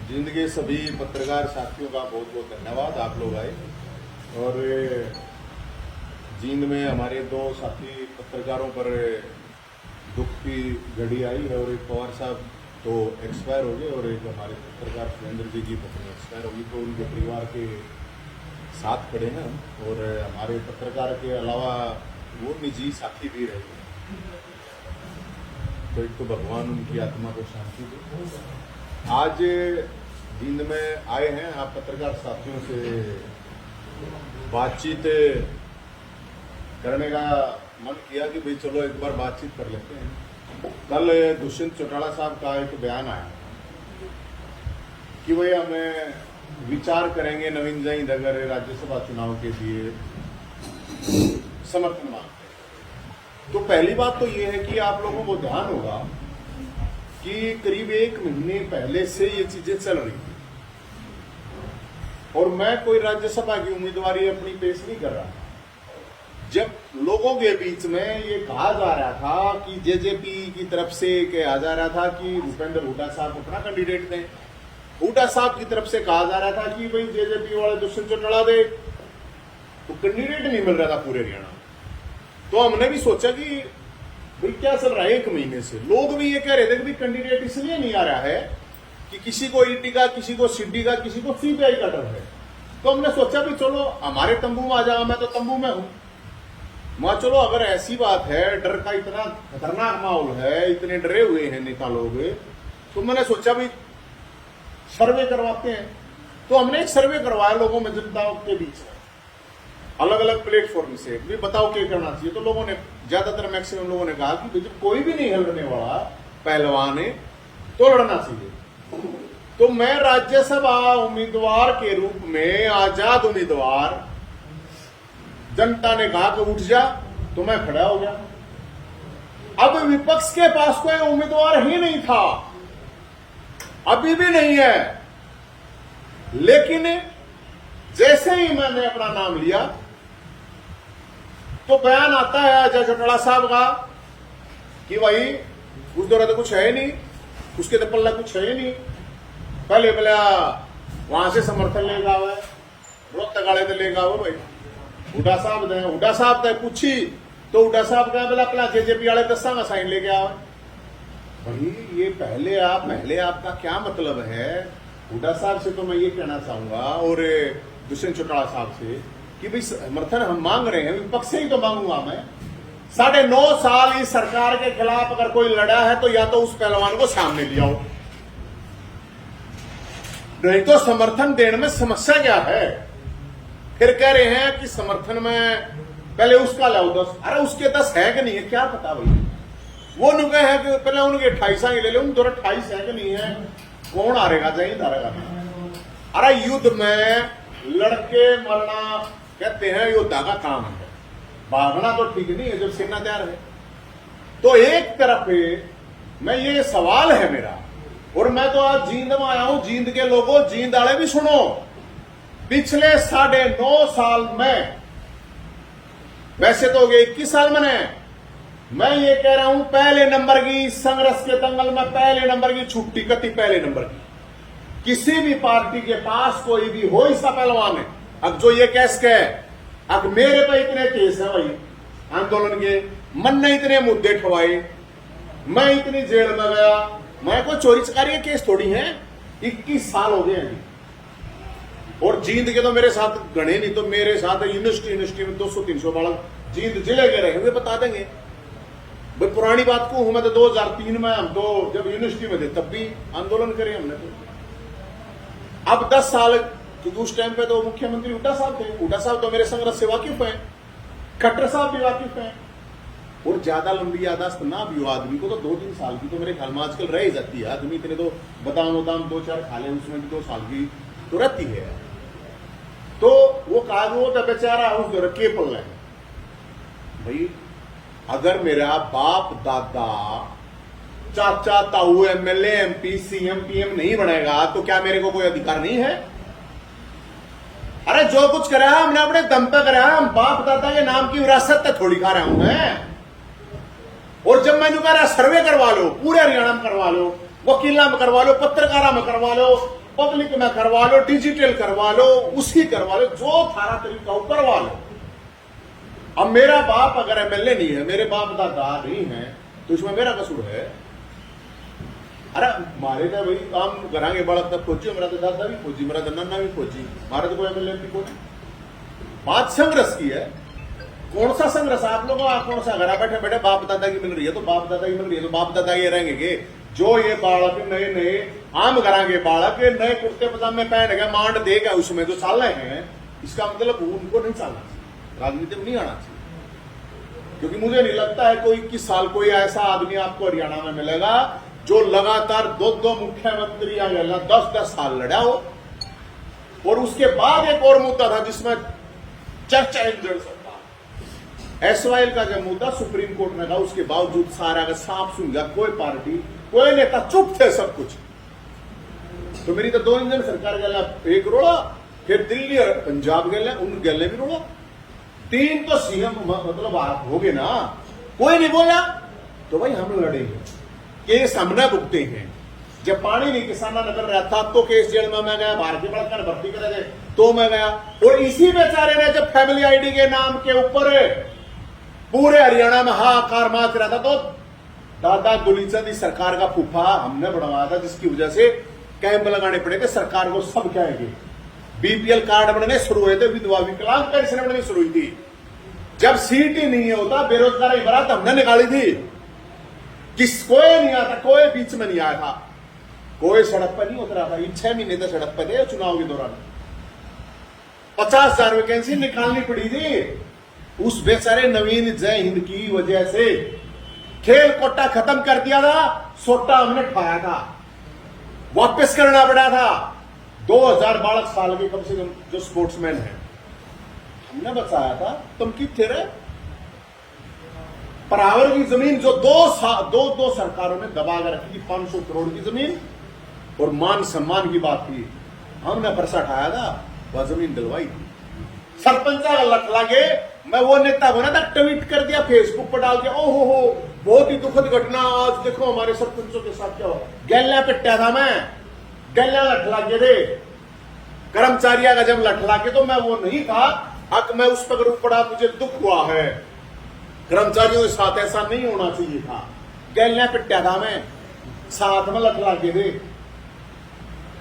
जींद के सभी पत्रकार साथियों का बहुत बहुत धन्यवाद, आप लोग आए। और जींद में हमारे दो साथी पत्रकारों पर दुख की घड़ी आई है, और एक पवार साहब तो एक्सपायर हो गए और एक हमारे पत्रकार सुरेंद्र जी की पत्नी एक्सपायर होगी, तो उनके परिवार के साथ खड़े हैं। और हमारे पत्रकार के अलावा वो निजी साथी भी रहे, तो एक तो भगवान उनकी आत्मा को शांति दे। आज जींद में आए हैं, आप पत्रकार साथियों से बातचीत करने का मन किया कि भाई चलो एक बार बातचीत कर लेते हैं। कल दुष्यंत चौटाला साहब का एक बयान आया कि भाई हमें विचार करेंगे नवीन जैन अगर राज्यसभा चुनाव के लिए समर्थन मांगते हैं। तो पहली बात तो ये है कि आप लोगों को ध्यान होगा कि करीब 1 महीने पहले से ये चीजें चल रही थी, और मैं कोई राज्यसभा की उम्मीदवारी अपनी पेश नहीं कर रहा था। जब लोगों के बीच में ये कहा जा रहा था कि जेजेपी की तरफ से कहा जा रहा था कि भूपेंद्र हुड्डा साहब अपना कैंडिडेट दें, हुड्डा साहब की तरफ से कहा जा रहा था कि भाई जेजेपी वाले दुष्यंत चौटाला दे, तो कैंडिडेट नहीं मिल रहा था पूरे हरियाणा। तो हमने भी सोचा कि भाई क्या चल रहा है, 1 महीने से लोग भी ये कह रहे थे कि कैंडिडेट इसलिए नहीं आ रहा है कि किसी को ईडी का, किसी को सीडी का, किसी को सीबीआई का डर है। तो हमने सोचा भी चलो हमारे तंबू में आ जाओ, मैं तो तंबू में हूं, मैं चलो अगर ऐसी बात है, डर का इतना खतरनाक माहौल है, इतने डरे हुए हैं नेता लोग, तो मैंने सोचा भी सर्वे करवाते हैं। तो हमने एक सर्वे करवाया लोगों में, जनता के बीच में, अलग अलग प्लेटफॉर्म से भी बताओ क्या करना चाहिए। तो लोगों ने ज्यादातर मैक्सिमम लोगों ने कहा कि जब कोई भी नहीं लड़ने वाला पहलवान है तो लड़ना चाहिए। तो मैं राज्यसभा उम्मीदवार के रूप में, आजाद उम्मीदवार, जनता ने कहा कि उठ जा, तो मैं खड़ा हो गया। अब विपक्ष के पास कोई उम्मीदवार ही नहीं था, अभी भी नहीं है, लेकिन जैसे ही मैंने अपना नाम लिया तो बयान आता है अजय चौटाला साहब का कि भाई उस दौरान तो कुछ है नहीं, उसके तो पल्ला कुछ है नहीं, पहले बोला वहां से समर्थन लेगा, रोहतक वाले तो लेगा वो भाई हुड्डा साहब दे, हुड्डा साहब तक पूछी तो हुड्डा साहब कहे बोला अपना जेजेपी वाले दस्ता में साइन लेके आओ। भाई ये पहले आपका क्या मतलब है? हुड्डा साहब से तो मैं ये कहना चाहूंगा, और दुष्यंत चौटाला साहब से, कि भाई समर्थन हम मांग रहे हैं, विपक्ष से ही तो मांगूंगा मैं। 9.5 साल इस सरकार के खिलाफ अगर कोई लड़ा है तो या तो उस पहलवान को सामने लिया हो, नहीं तो समर्थन देने में समस्या क्या है? फिर कह रहे हैं कि समर्थन में पहले उसका लाओ 10, अरे उसके 10 है कि नहीं है क्या पता भाई। वो नुके हैं कि पहले उनके 28 ले ले, उन 28 है कि नहीं है, कौन हारेगा? जय हारेगा। अरे युद्ध में लड़के मरना कहते हैं योद्धा का काम है, भागना तो ठीक नहीं है जब सेना तैयार है। तो एक तरफ मैं ये सवाल है मेरा, और मैं तो आज जींद में आया हूं, जींद के लोगों, जींद वाले भी सुनो, पिछले 9.5 साल में, वैसे तो हो गए 21 साल मैंने, मैं ये कह रहा हूं पहले नंबर की संघर्ष के दंगल में पहले नंबर की छुट्टी कटी, पहले नंबर की किसी भी पार्टी के पास कोई भी हो इसका पहलवान है। अब जो ये केस के, अब मेरे पे इतने केस है भाई आंदोलन के, मन ने इतने मुद्दे ठवाए, मैं इतनी जेल में गया, मैं कोई चोरी चकारी के केस थोड़ी है, 21 साल हो गए हैं। और जींद के तो मेरे साथ गणे नहीं, तो मेरे साथ यूनिवर्सिटी में 200-300 बालक जींद जिले के रहे हुए बता देंगे। भाई पुरानी बात को हूं मैं तो 2003 में, हम तो जब यूनिवर्सिटी में थे तब भी आंदोलन करे हमने। तो अब 10 साल, क्योंकि उस टाइम पे तो मुख्यमंत्री हुड्डा साहब थे, हुड्डा साहब तो मेरे संघर्ष से वाकिफ हैं, खट्टर साहब भी वाकिफ हैं। और ज्यादा लंबी यादाश्त ना भी हो आदमी को तो 2-3 साल की तो मेरे ख्याल में आजकल रह जाती है। आदमी इतने तो बादाम 2-4 खा ले, उसमें भी 2 साल की तो रहती है। तो वो कागो तो बेचारा उस दौर के पल है भाई। अगर मेरा बाप दादा चाचा ताऊ एमएलए एमपी सीएम पीएम नहीं बनेगा तो क्या मेरे को कोई अधिकार नहीं है? अरे जो कुछ करा हमने अपने दम पे करा, हम बाप दादा के नाम की विरासत तो थोड़ी खा रहा हूं मैं। और जब मैंने कहा सर्वे करवा लो, पूरे हरियाणा में करवा लो, वकीला में करवा लो, पत्रकारा में करवा लो, पब्लिक में करवा लो, डिजिटल करवा लो, उसी करवा लो, जो थारा तरीका हो करवा लो। अब मेरा बाप अगर एमएलए नहीं है, मेरे बाप दादा नहीं है, तो इसमें मेरा कसूर है? अरे मारे तो भाई काम करांगे, बालक तक फौजी, मेरा तो दादा भी फौजी, मेरा तो नन्ना भी फौजी, मारे तो कोई एमएलए भी कोई। बात संघर्ष की है। कौन सा संघर्ष आप लोगों का? कौन सा घर बैठे बैठे बाप दादा की मिल रही है तो बाप दादा की मिल रही है तो बाप दादा ये रहेंगे। जो ये बालक नए नए आम करांगे, बालक नए कुर्ते पजामे पहन के मांड देगा उसमें जो चाल रहे हैं, इसका मतलब उनको नहीं चलना चाहिए, राजनीति में नहीं आना चाहिए। क्योंकि मुझे नहीं लगता है कोई 21 साल कोई ऐसा आदमी आपको हरियाणा में मिलेगा जो लगातार दो मुख्यमंत्री या 10-10 साल लड़ा हो। और उसके बाद एक और मुद्दा था जिसमें चर्चा एसवाईएल का जब मुद्दा सुप्रीम कोर्ट ने कहा, उसके बावजूद सारा का साफ सुन गया, कोई पार्टी कोई नेता चुप थे सब कुछ। तो मेरी तो 2 इंजन सरकार गया, एक रोड़ा, फिर दिल्ली और पंजाब गए, उन गले भी रोड़ा, 3 तो सीएम मतलब आप हो गए ना, कोई नहीं बोला। तो भाई हम लड़ेंगे, केस हमने भुगते हैं। जब पानी नहीं किसाना नगर रहा था तो केस जेल में मैं गया, बाहर के बढ़कर भर्ती करे थे तो मैं गया। और इसी बेचारे ने जब फैमिली आईडी के नाम के ऊपर पूरे हरियाणा में हाहाकार मच रहा था, तो दादा दुलीचंद इस सरकार का फूफा हमने बढ़वाया था, जिसकी वजह से कैंप लगाने पड़े थे। सरकार को सब कहेंगे, बीपीएल कार्ड बनने शुरू हुए थे, विधवा विकलांग पेंशन बननी शुरू हुई थी। जब सीट ही नहीं होता, बेरोजगारी बरात हमने निकाली थी। कोई नहीं आता, कोई बीच में नहीं आया था, कोई सड़क पर नहीं उतरा था। 6 महीने तक सड़क पर थे चुनाव के दौरान। 50,000 वैकेंसी निकालनी पड़ी थी उस बेचारे नवीन जय हिंद की वजह से। खेल कोटा खत्म कर दिया था, सोटा हमने ठहाया था, वापस करना पड़ा था। 2000 बालक साल के कम से कम जो स्पोर्ट्समैन है हमने बचाया था। तुम कितने रहे? परावर की जमीन जो दो सरकारों ने दबा कर रखी थी, 500 करोड़ की जमीन, और मान सम्मान की बात थी, हमने परसा उठाया था, वह जमीन दिलवाई थी। सरपंच का लट लागे, मैं वो नेता बना था, ट्वीट कर दिया, फेसबुक पर डाल दिया, ओहो हो बहुत ही दुखद घटना, आज देखो हमारे सरपंचों के साथ क्या हुआ। गैल्या पिट्टा था मैं, गैल्या लट लागे थे कर्मचारियों का, जब लट लागे तो मैं वो नहीं था। हक मैं उस पर रूप पड़ा, मुझे दुख हुआ है, कर्मचारियों के साथ ऐसा नहीं होना चाहिए था। गैल्या पिट्टा था मैं, साथ में लट लागे थे।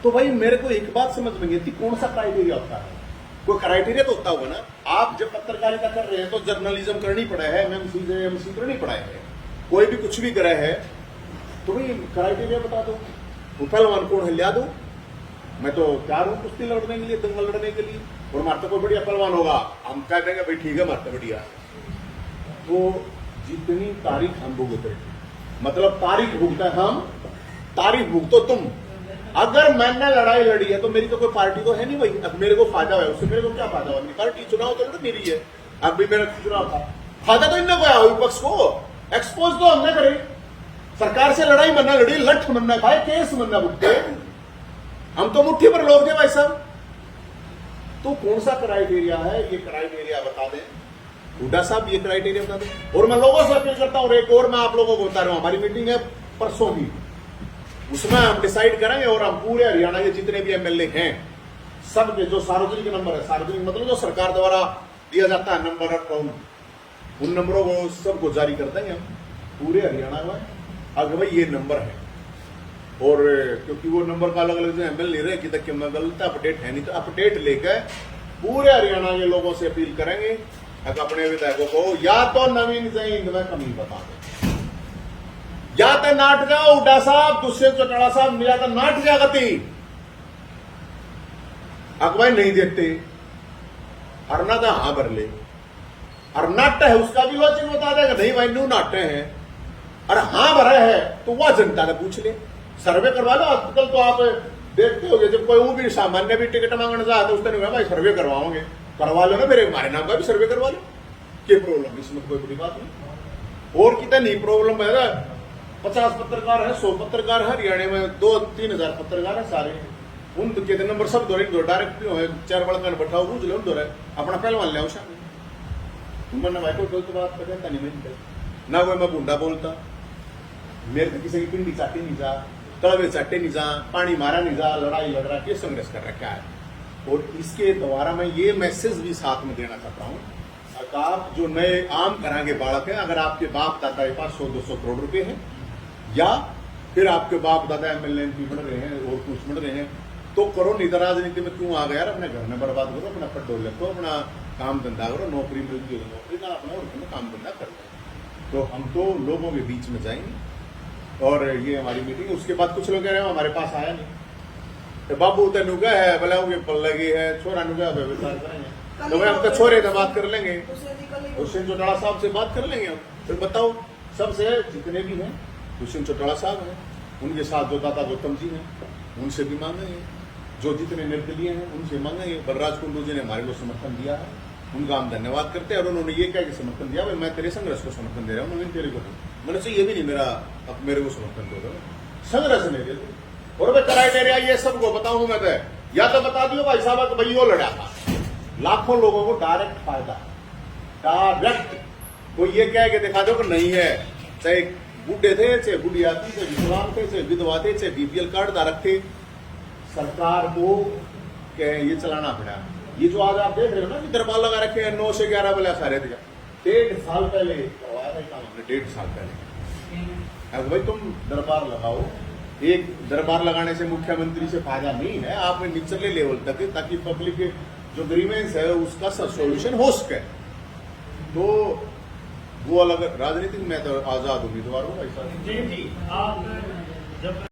तो भाई मेरे को एक बात समझ में नहीं आती, कौन सा क्राइटेरिया होता है? कोई क्राइटेरिया तो होता होगा ना। आप जब पत्रकारिता कर रहे हैं तो जर्नलिज्म करनी पड़ा है, एमएमसी करनी पड़ा है, कोई भी कुछ भी करे है तो भाई क्राइटेरिया बता दो, वो पहलवान कौन है लिया दो। मैं तो तैयार हूं कुश्ती लड़ने के लिए, दंगल लड़ने के लिए, और मारता कोई बढ़िया पहलवान होगा हम कह देंगे भाई ठीक है मारता बढ़िया। तो जितनी तारीख हम भुगते, मतलब तारीख भुगता हम, तारीख भुगतो तुम। अगर मैंने लड़ाई लड़ी है तो मेरी तो कोई पार्टी तो है नहीं भाई, अब मेरे को फायदा है उससे, मेरे को क्या फायदा हुआ? मेरी पार्टी चुनाव तो मेरी है, अब भी मेरा चुनाव था, फायदा तो इनने कोई विपक्ष को एक्सपोज तो हमने करे। सरकार से लड़ाई मरना लड़ी, लठ मरना खाए, केस मरना भुगते, हम तो मुट्ठी पर लोग थे भाई साहब। तो कौन सा क्राइटेरिया है? ये क्राइटेरिया बता दें हुड्डा साहब, ये क्राइटेरिया बता दें। और मैं लोगों से अपील करता हूं, एक और मैं आप लोगों को बता रहा हूं, हमारी मीटिंग है परसों की, उसमें हम डिसाइड करेंगे और हम पूरे हरियाणा के जितने भी एमएलए हैं सब के जो सार्वजनिक नंबर है, सार्वजनिक मतलब जो सरकार द्वारा दिया जाता है नंबर अकाउंट, उन नंबरों को सबको जारी कर देंगे हम पूरे हरियाणा में। अगर भाई ये नंबर है, और क्योंकि वो नंबर का अलग अलग एमएल ले रहे कि मैं गलत अपडेट है नहीं, तो अपडेट लेकर पूरे हरियाणा के लोगों से अपील करेंगे अगर अपने विधायकों को या तो नवीन जय हिंद में कमी बता दें, या तो नाट जाओ हुड्डा साहब, दूसरे चौटाला साहब, या तो नाट जागती अकबर नहीं देखते, हरना था हाँ भर ले, और नाट्य है उसका भी वचन बता देगा, नहीं भाई नू नाट्य है, और हाँ भरा है तो वह जनता ने पूछ ले, सर्वे करवा लो। आजकल तो आप देखते हो जब कोई वो भी सामान्य भी टिकट मांगने जाता है, उसने कहा भाई सर्वे करवाओगे, करवा लो ना, मेरे हमारे नाम का भी सर्वे करवा लो, क्या प्रॉब्लम? इसमें कोई बड़ी बात नहीं। और कितना नहीं प्रॉब्लम है, 50 पत्रकार है, 100 पत्रकार है हरियाणा में, 2-3 हजार पत्रकार है सारे, उन के नंबर सब दो डायरेक्ट 4 बड़का बैठा रूज ले दो अपना पहलवान ले, उन्होंने भाई को गलत बात कहता नहीं मैं ना कोई मैं बूंदा बोलता, मेरे को किसी की पिंडी चाटी नहीं जा, तड़वे चाटे नहीं जा, पानी मारा नहीं जा, लड़ाई लड़ के संघर्ष कर रखा है। और इसके द्वारा मैं ये मैसेज भी साथ में देना चाहता हूँ, आप जो नए आम करांगे बालक है, अगर आपके बाप दादा के पास 100-200 करोड़ रुपए है, या फिर आपके बाप दादा एमएलए एमपी बन रहे हैं और कुछ बन रहे हैं, तो करो, नहीं तो राजनीति में क्यों आ गया यार? अपने घर में बर्बाद करो, अपना पट्टोल रखो, अपना काम धंधा करो, नौकरी मिलती है नौकरी का अपना और काम धंधा करो। तो हम तो लोगों के बीच में जाएंगे और ये हमारी मीटिंग। उसके बाद कुछ लोग कह रहे हैं हमारे पास आया नहीं, तो बाबू तेन क्या है बोला पल लगी है, छोरा नु क्या विचार करेंगे, तो भाई हम तो छोरे से बात कर लेंगे, दुष्यंत चौटाला साहब से बात कर लेंगे। फिर बताओ, सबसे जितने भी हैं, दुष्यंत चौटाला साहब हैं, उनके साथ जो दादा गौतम जी हैं उनसे भी मांगेंगे, जो जितने निर्दलीय हैं उनसे मांगेंगे। बलराज कुंडू जी ने हमारे को समर्थन दिया है, उनका हम धन्यवाद करते हैं। और उन्होंने ये क्या कि समर्थन दिया, भाई मैं तेरे संघर्ष को समर्थन दे रहा हूँ, उन्होंने तेरे को मैंने से ये भी नहीं मेरा अब मेरे को समर्थन दो, संघर्ष नहीं देते। और भाई क्राइटेरिया ये सबको बताऊंगा मैं, तो या तो बता दियो भाई साहब भाई वो लड़ा था, लाखों लोगों को डायरेक्ट फायदा, डायरेक्ट। कोई ये कह के दिखा दो कि नहीं है, चाहे बूढ़े थे, चाहे बुढ़िया थी, चाहे विकलांग थे, चाहे विधवा थे, चाहे बीपीएल कार्ड धारक थे, सरकार को ये चलाना पड़ा। ये जो आज आप देख रहे हो ना कि दरबार लगा रखे हैं 9 से 11 वाले सारे थे, 1.5 साल पहले करवाया था काम हमने, 1.5 साल पहले। अब भाई तुम दरबार लगाओ, एक दरबार लगाने से मुख्यमंत्री से फायदा नहीं है, आप निचले लेवल तक, ताकि पब्लिक जो ग्रीवेंस है उसका सोल्यूशन हो सके। तो वो अलग राजनीतिक में तो आजाद उम्मीदवार हूँ भाई साहब। जी आप जब